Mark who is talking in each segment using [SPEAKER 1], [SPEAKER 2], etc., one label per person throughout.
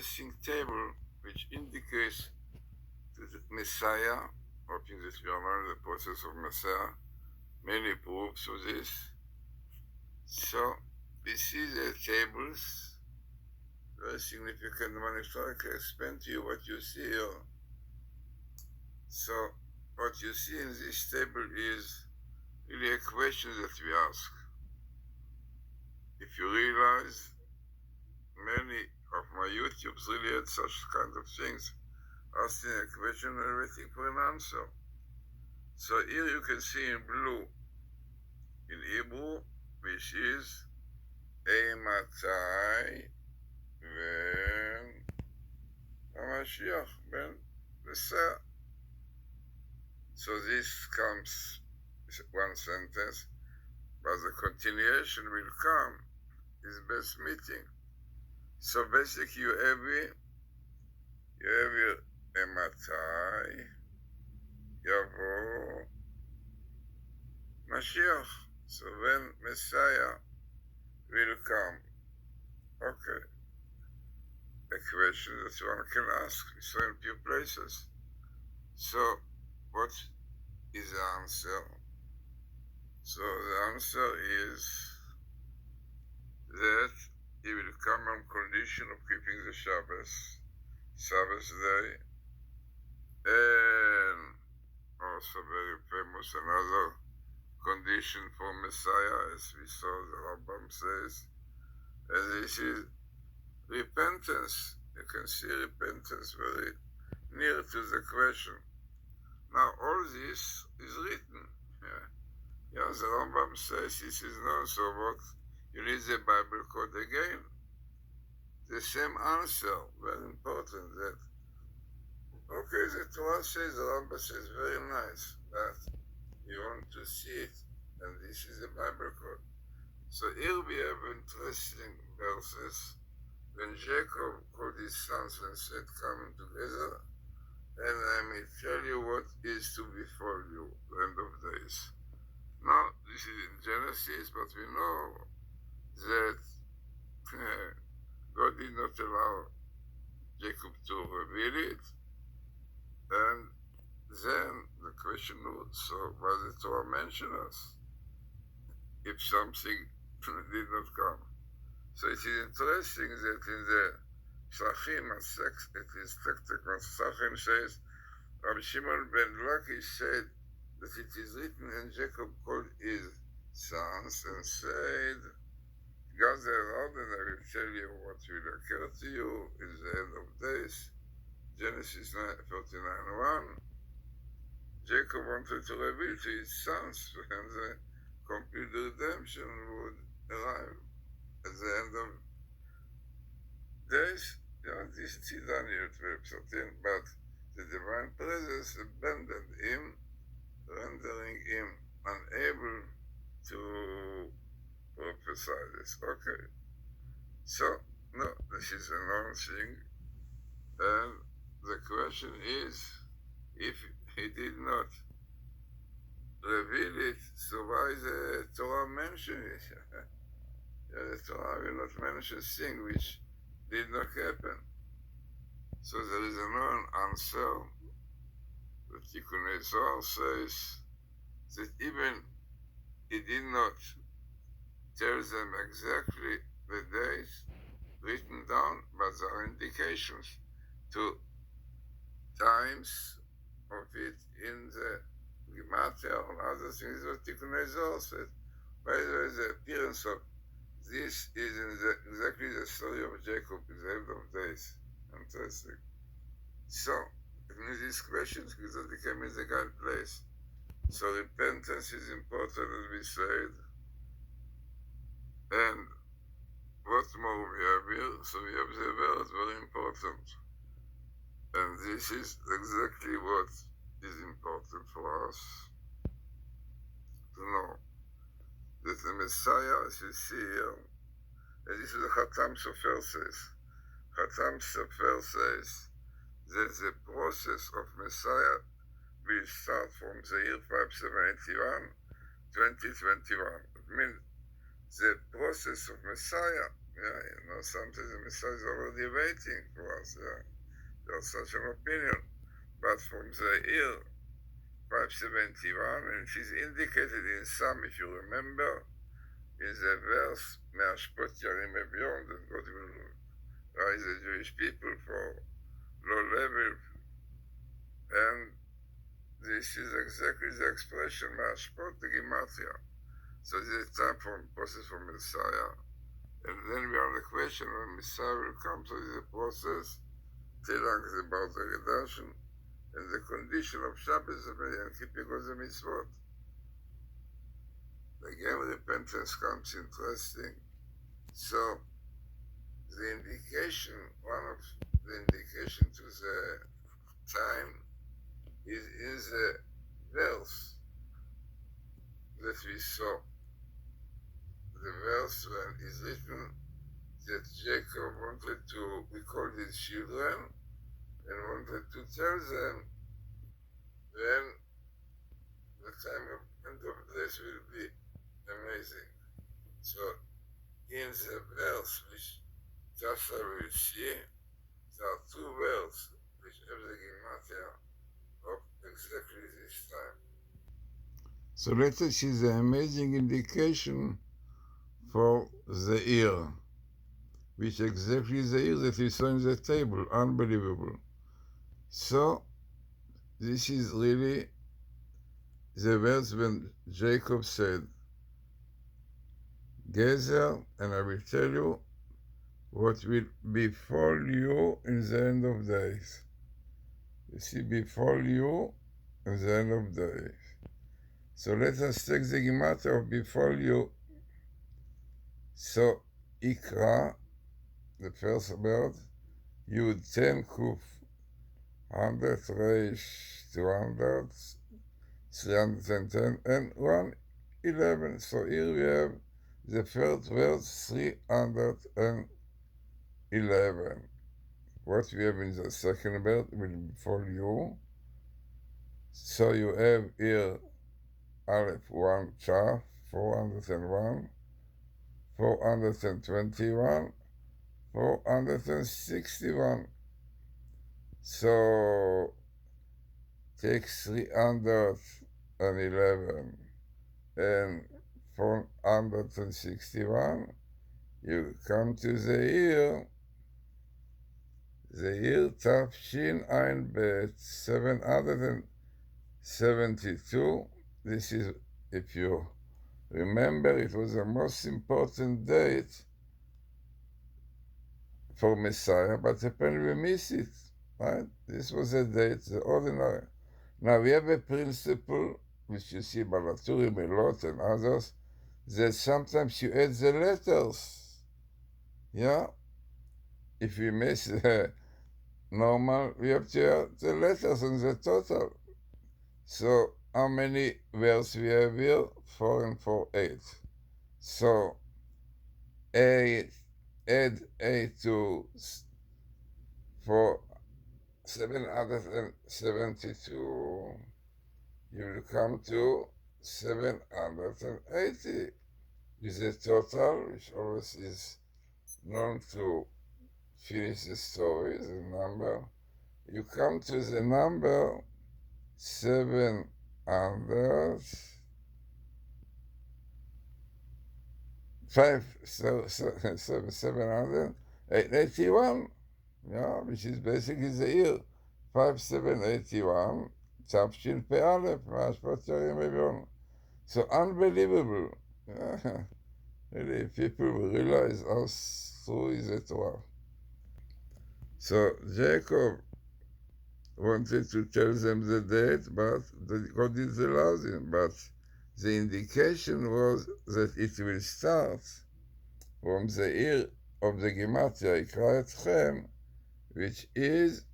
[SPEAKER 1] interesting table which indicates the Messiah, hoping that we are learning the process of Messiah, many proofs of this. So we see the tables, very significant one. If I can explain to you what you see here. So what you see in this table is really a question that we ask. If you realize, many of my YouTubes really had such kind of things, asking a question and waiting for an answer. So here you can see in blue, in Hebrew, which is Matai Mashiach ben Messiah. So this comes one sentence, but the continuation will come is best meeting. So basically you have here Matai Yavo Mashiach. So when Messiah will come. Okay. A question that one can ask. We saw in few places. So what is the answer? So the answer is that he will come on condition of keeping the Sabbath day, and also very famous another condition for Messiah, as we saw the Rambam says, and this is repentance. You can see repentance very near to the question. Now all this is written. Yeah, the Rambam says this is known, so what? You need the Bible code again. The same answer, very important that, okay, the Torah says, the Rambam says, very nice, but you want to see it, and this is the Bible code. So here we have interesting verses when Jacob called his sons and said, come together, and I may tell you what is to befall you, the end of days. Now, this is in Genesis, but we know that God did not allow Jacob to reveal it, and then the question was, so why the Torah mention us if something did not come? So it is interesting that in the Psachim, it is technical, Psachim says, Rabbi Shimon ben Laki said that it is written, and Jacob called his sons and said, gather around and I will tell you what will occur to you in the end of days. Genesis 49:1. Jacob wanted to reveal to his sons when the complete redemption would arrive at the end of days. This is Daniel 12:13, but the divine presence abandoned him, rendering him unable to prophesy this. Okay. So, no, this is a known thing. And the question is, if he did not reveal it, so why the Torah mention it? The Torah will not mention things which did not happen. So there is a known answer. The Tikkun Zohar says that even he did not tell them exactly the days written down, but there are indications to times of it in the Gematria and other things that Tikkun Zohar says. By the way, the appearance of this is in exactly the story of Jacob in the end of days. Interesting. So, in these questions, Jesus became in the God place. So repentance is important, as we said. And what more we have here? So we have the word, very important. And this is exactly what is important for us to know. That the Messiah, as you see here, and this is what Hatam Sofer says. Hatam Sofer says that the process of Messiah will start from the year 5781, 2021. It means the process of Messiah Yeah, sometimes the Messiah is already waiting for us. Yeah, there's such an opinion. But from the year 571, and it is indicated in some, if you remember, in the verse, Me'ashpot Yarim Evion, that God will rise the Jewish people for low level, and this is exactly the expression, Me'ashpot the Gematria. So this is time for process for Messiah. And then we have the question when Messiah will come. So this is a process, telling us about the redemption and the condition of Shabbos and keeping of the mitzvot. Again, repentance comes interesting. So the indication, one of the indication to the time is in the verse that we saw. The verse when is written that Jacob wanted to recall his children and wanted to tell them when the time of end of days will be amazing. So in the verse which Tassa will see, there are two words which have the gematria of exactly this time. So let us see the amazing indication for the year, which exactly the year that we saw in the table. Unbelievable. So this is really the words when Jacob said, Gather, and I will tell you what will befall you in the end of days. You see, befall you in the end of days. So let us take the gematria of befall you. So Ikra, the first word, Yud 10 Kuf 100 Reish 200 310 and 111. So here we have the first word 311. What we have in the second word will befall you. So you have here Aleph 1 Chaf 401, 421, 461. So take 311 and 461, you come to the year Tafshin Ein Bet 772. This is, if you remember, it was the most important date for Messiah, but apparently we miss it, right? This was a date, the ordinary. Now we have a principle, which you see by Laturi, Melot, and others, that sometimes you add the letters. Yeah? If we miss the normal, we have to add the letters in the total. So how many words we have here? 4 and 4, 8. So 8, add 8 to 772. You will come to 780 with a total, which always is known to finish the story, the number. You come to the number 700, 781, yeah, which is basically the year 5781, Tafshin Pe'alef, Mashpat Yarim Evion. So unbelievable. Yeah. Really, people will realize how true is the Torah. So Jacob wanted to tell them the date, but God didn't allow him. But the indication was that it will start from the year of the Gematria, Ikra Etchem, which is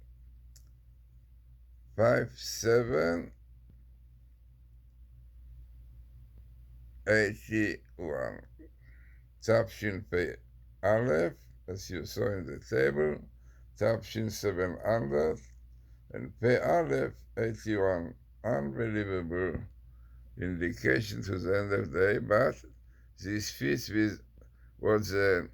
[SPEAKER 1] 5781. Tafshin Pei Aleph, as you saw in the table, Tafshin 700, and Pei Aleph 81. Unbelievable indication to the end of the day, but this fits with what the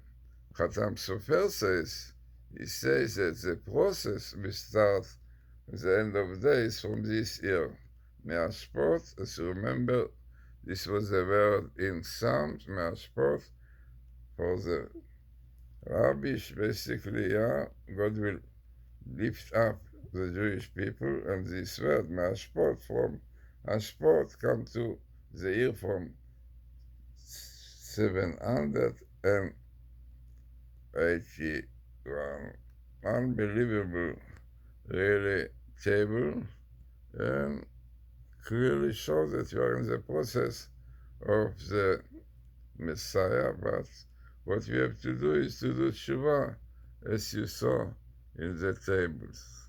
[SPEAKER 1] Khatam Sofer says, he says that the process will start at the end of days from this year. Me'ashpot, as you remember, this was the word in Psalms, Me'ashpot, for the rubbish, basically, yeah, God will lift up the Jewish people, and this word, Me'ashpot, from Ashpot, come to the year from 781. Unbelievable, really table, and clearly shows that you are in the process of the Messiah, but what we have to do is to do tshuva, as you saw in the tables.